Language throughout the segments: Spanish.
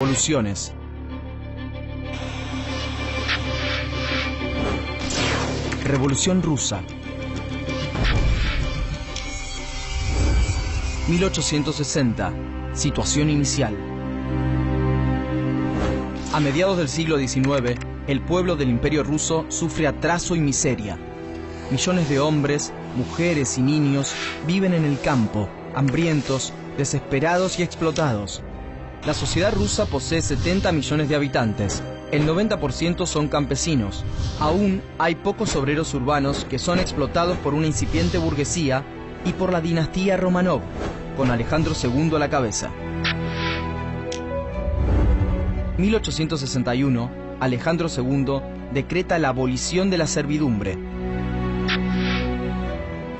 Revoluciones. Revolución rusa. 1860. Situación inicial. A mediados del siglo XIX, el pueblo del Imperio ruso sufre atraso y miseria. Millones de hombres, mujeres y niños viven en el campo, hambrientos, desesperados y explotados. La sociedad rusa posee 70 millones de habitantes. El 90% son campesinos. Aún hay pocos obreros urbanos que son explotados por una incipiente burguesía y por la dinastía Romanov, con Alejandro II a la cabeza. 1861, Alejandro II decreta la abolición de la servidumbre.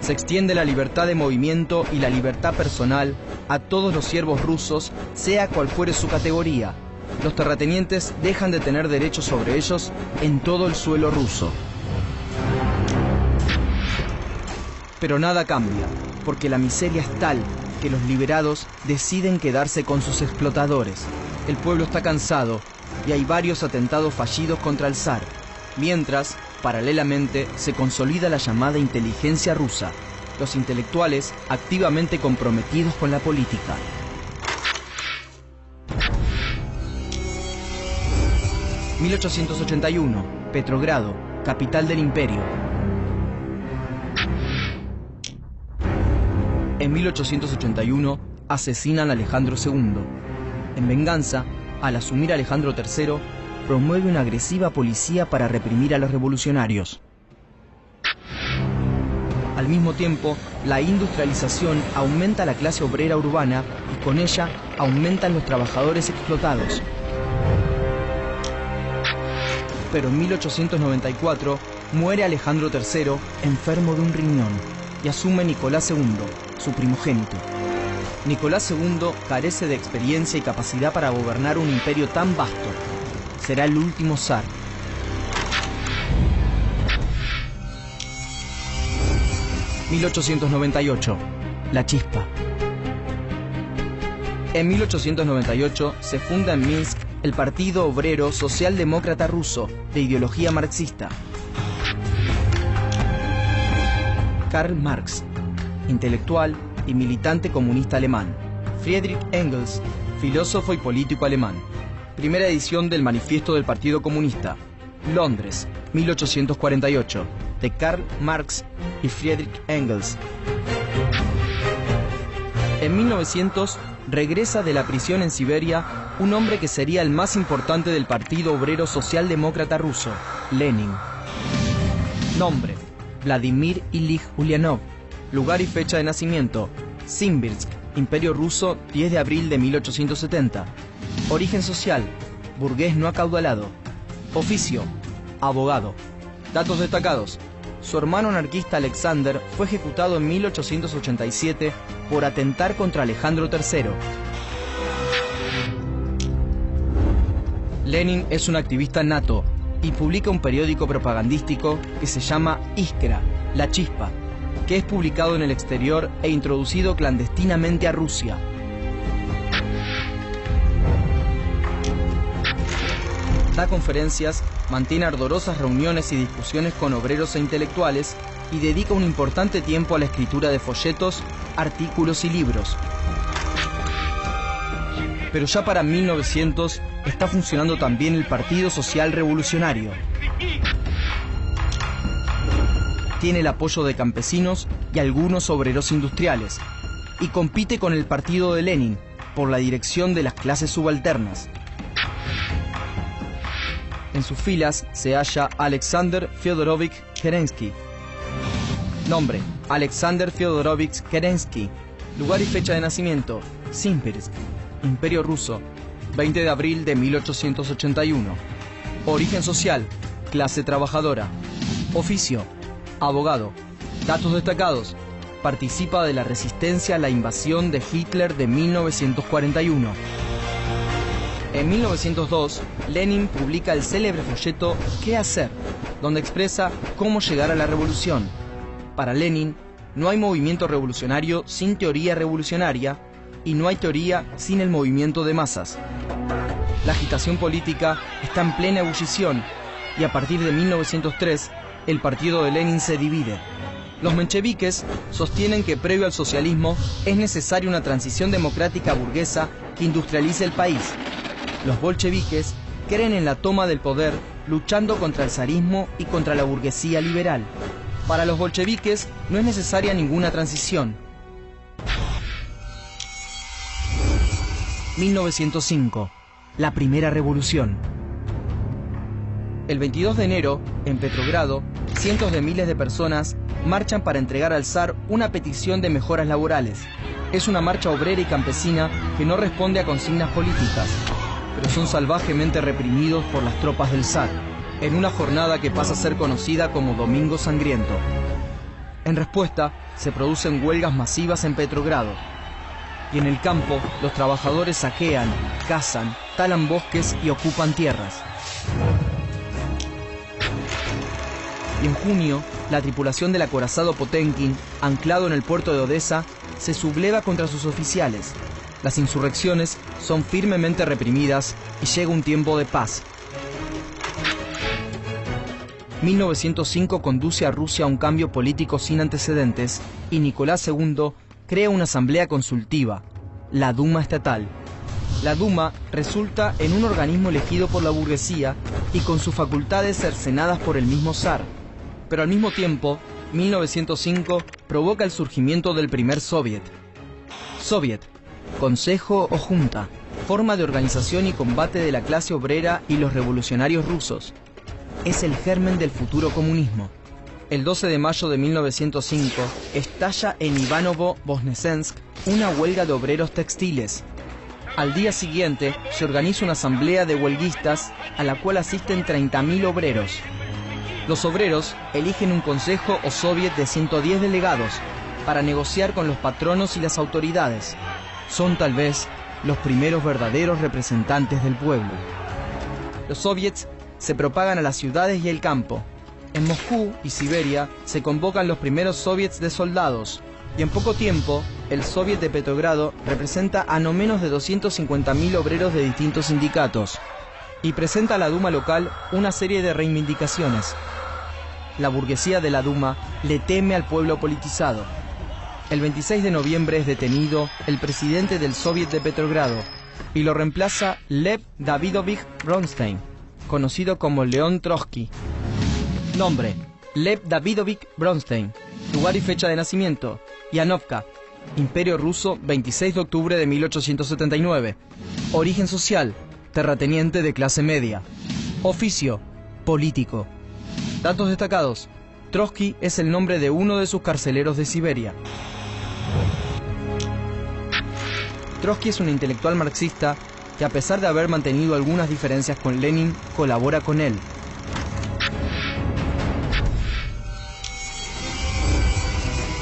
Se extiende la libertad de movimiento y la libertad personal a todos los siervos rusos, sea cual fuere su categoría. Los terratenientes dejan de tener derechos sobre ellos en todo el suelo ruso. Pero nada cambia, porque la miseria es tal que los liberados deciden quedarse con sus explotadores. El pueblo está cansado y hay varios atentados fallidos contra el zar, mientras, paralelamente, se consolida la llamada inteligencia rusa, los intelectuales activamente comprometidos con la política. (1881) Petrogrado, capital del imperio. En 1881 asesinan a Alejandro II. En venganza, al asumir Alejandro III, promueve una agresiva policía para reprimir a los revolucionarios. Al mismo tiempo, la industrialización aumenta la clase obrera urbana y con ella aumentan los trabajadores explotados. Pero en 1894 muere Alejandro III enfermo de un riñón y asume Nicolás II, su primogénito. Nicolás II carece de experiencia y capacidad para gobernar un imperio tan vasto. Será el último zar. (1898) La Chispa. En 1898 se funda en Minsk el Partido Obrero Socialdemócrata Ruso, de ideología marxista. Karl Marx, intelectual y militante comunista alemán. Friedrich Engels, filósofo y político alemán. Primera edición del Manifiesto del Partido Comunista. Londres, 1848, de Karl Marx y Friedrich Engels. En 1900 regresa de la prisión en Siberia un hombre que sería el más importante del Partido Obrero Socialdemócrata Ruso, Lenin. Nombre: Vladimir Ilich Ulyanov. Lugar y fecha de nacimiento: Simbirsk, Imperio Ruso, 10 de abril de 1870. Origen social: burgués no acaudalado. Oficio: abogado. Datos destacados: su hermano anarquista Alexander fue ejecutado en 1887 por atentar contra Alejandro III. Lenin es un activista nato y publica un periódico propagandístico que se llama Iskra, La Chispa, que es publicado en el exterior e introducido clandestinamente a Rusia. Da conferencias, mantiene ardorosas reuniones y discusiones con obreros e intelectuales y dedica un importante tiempo a la escritura de folletos, artículos y libros. Pero ya para 1900 está funcionando también el Partido Social Revolucionario. Tiene el apoyo de campesinos y algunos obreros industriales, y compite con el partido de Lenin por la dirección de las clases subalternas. En sus filas se halla Alexander Fyodorovich Kerensky. Nombre: Alexander Fyodorovich Kerensky. Lugar y fecha de nacimiento: Simbirsk, Imperio Ruso, 20 de abril de 1881. Origen social: clase trabajadora. Oficio: abogado. Datos destacados: participa de la resistencia a la invasión de Hitler de 1941. En 1902, Lenin publica el célebre folleto ¿Qué hacer?, donde expresa cómo llegar a la revolución. Para Lenin, no hay movimiento revolucionario sin teoría revolucionaria y no hay teoría sin el movimiento de masas. La agitación política está en plena ebullición y a partir de 1903 el partido de Lenin se divide. Los mencheviques sostienen que previo al socialismo es necesaria una transición democrática burguesa que industrialice el país. Los bolcheviques creen en la toma del poder luchando contra el zarismo y contra la burguesía liberal. Para los bolcheviques no es necesaria ninguna transición. 1905. La primera revolución. El 22 de enero, en Petrogrado, cientos de miles de personas marchan para entregar al zar una petición de mejoras laborales. Es una marcha obrera y campesina que no responde a consignas políticas, pero son salvajemente reprimidos por las tropas del zar, en una jornada que pasa a ser conocida como Domingo Sangriento. En respuesta, se producen huelgas masivas en Petrogrado. Y en el campo, los trabajadores saquean, cazan, talan bosques y ocupan tierras. Y en junio, la tripulación del acorazado Potenkin, anclado en el puerto de Odessa, se subleva contra sus oficiales. Las insurrecciones son firmemente reprimidas y llega un tiempo de paz. 1905 conduce a Rusia a un cambio político sin antecedentes y Nicolás II crea una asamblea consultiva, la Duma Estatal. La Duma resulta en un organismo elegido por la burguesía y con sus facultades cercenadas por el mismo zar. Pero al mismo tiempo, 1905 provoca el surgimiento del primer soviet. Soviet, consejo o junta, forma de organización y combate de la clase obrera y los revolucionarios rusos. Es el germen del futuro comunismo. El 12 de mayo de 1905 estalla en Ivanovo-Voznesensk una huelga de obreros textiles. Al día siguiente se organiza una asamblea de huelguistas a la cual asisten 30.000 obreros. Los obreros eligen un consejo o soviet de 110 delegados para negociar con los patronos y las autoridades. Son tal vez los primeros verdaderos representantes del pueblo. Los soviets se propagan a las ciudades y el campo. En Moscú y Siberia se convocan los primeros soviets de soldados y en poco tiempo el soviet de Petrogrado representa a no menos de 250.000 obreros de distintos sindicatos y presenta a la Duma local una serie de reivindicaciones. La burguesía de la Duma le teme al pueblo politizado. El 26 de noviembre es detenido el presidente del Soviet de Petrogrado y lo reemplaza Lev Davidovich Bronstein, conocido como León Trotsky. Nombre: Lev Davidovich Bronstein. Lugar y fecha de nacimiento: Yanovka, Imperio Ruso, 26 de octubre de 1879. Origen social: terrateniente de clase media. Oficio: político. Datos destacados: Trotsky es el nombre de uno de sus carceleros de Siberia. Trotsky es un intelectual marxista que, a pesar de haber mantenido algunas diferencias con Lenin, colabora con él.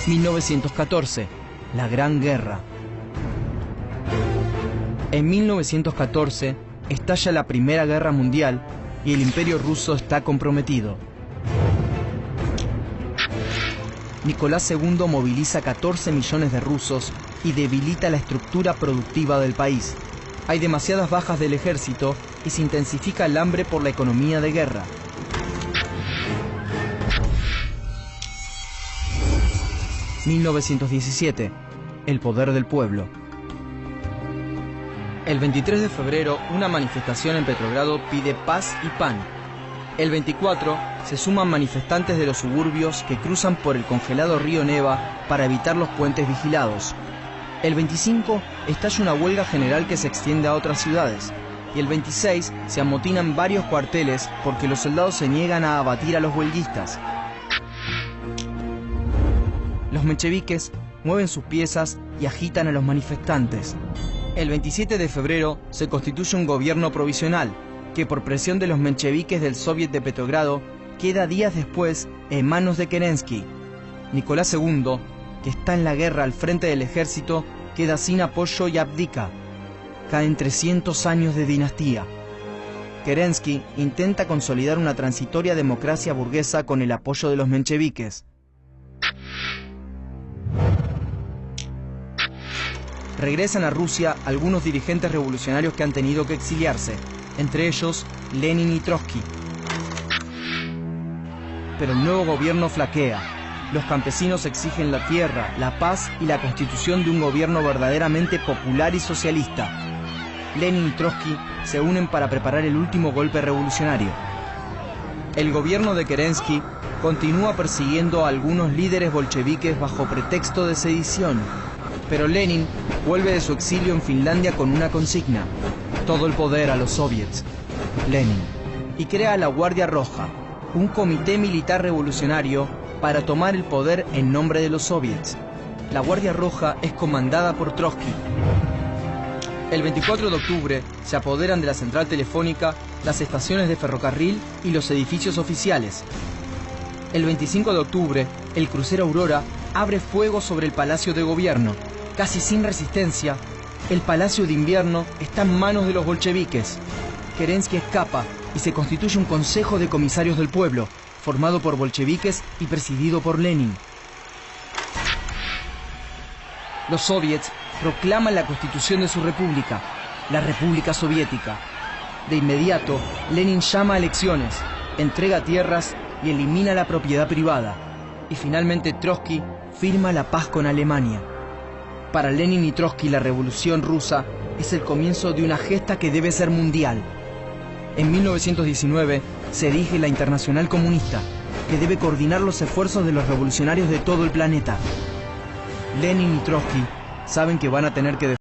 ...1914... La Gran Guerra. En 1914 estalla la Primera Guerra Mundial y el Imperio Ruso está comprometido. Nicolás II moviliza 14 millones de rusos y debilita la estructura productiva del país. Hay demasiadas bajas del ejército y se intensifica el hambre por la economía de guerra. ...1917... El poder del pueblo. El 23 de febrero, una manifestación en Petrogrado pide paz y pan. El 24, se suman manifestantes de los suburbios que cruzan por el congelado río Neva para evitar los puentes vigilados. El 25, estalla una huelga general que se extiende a otras ciudades. Y el 26, se amotinan varios cuarteles porque los soldados se niegan a abatir a los huelguistas. Los mencheviques mueven sus piezas y agitan a los manifestantes. El 27 de febrero se constituye un gobierno provisional que, por presión de los mencheviques del Soviet de Petrogrado, queda días después en manos de Kerensky. Nicolás II, que está en la guerra al frente del ejército, queda sin apoyo y abdica. Caen 300 años de dinastía. Kerensky intenta consolidar una transitoria democracia burguesa con el apoyo de los mencheviques. Regresan a Rusia algunos dirigentes revolucionarios que han tenido que exiliarse. entre ellos Lenin y Trotsky. Pero el nuevo gobierno flaquea. Los campesinos exigen la tierra, la paz y la constitución de un gobierno verdaderamente popular y socialista. Lenin y Trotsky se unen para preparar el último golpe revolucionario. El gobierno de Kerensky continúa persiguiendo a algunos líderes bolcheviques bajo pretexto de sedición, pero Lenin vuelve de su exilio en Finlandia con una consigna: todo el poder a los soviets. Lenin. Y crea la Guardia Roja, un comité militar revolucionario para tomar el poder en nombre de los soviets. La Guardia Roja es comandada por Trotsky. El 24 de octubre se apoderan de la central telefónica, las estaciones de ferrocarril y los edificios oficiales. El 25 de octubre, el crucero Aurora abre fuego sobre el Palacio de Gobierno. Casi sin resistencia, el Palacio de Invierno está en manos de los bolcheviques. Kerensky escapa y se constituye un consejo de comisarios del pueblo, formado por bolcheviques y presidido por Lenin. Los soviets proclaman la constitución de su república, la República Soviética. De inmediato, Lenin llama a elecciones, entrega tierras y elimina la propiedad privada. Y finalmente Trotsky firma la paz con Alemania. Para Lenin y Trotsky, la revolución rusa es el comienzo de una gesta que debe ser mundial. En 1919 se erige la Internacional Comunista, que debe coordinar los esfuerzos de los revolucionarios de todo el planeta. Lenin y Trotsky saben que van a tener que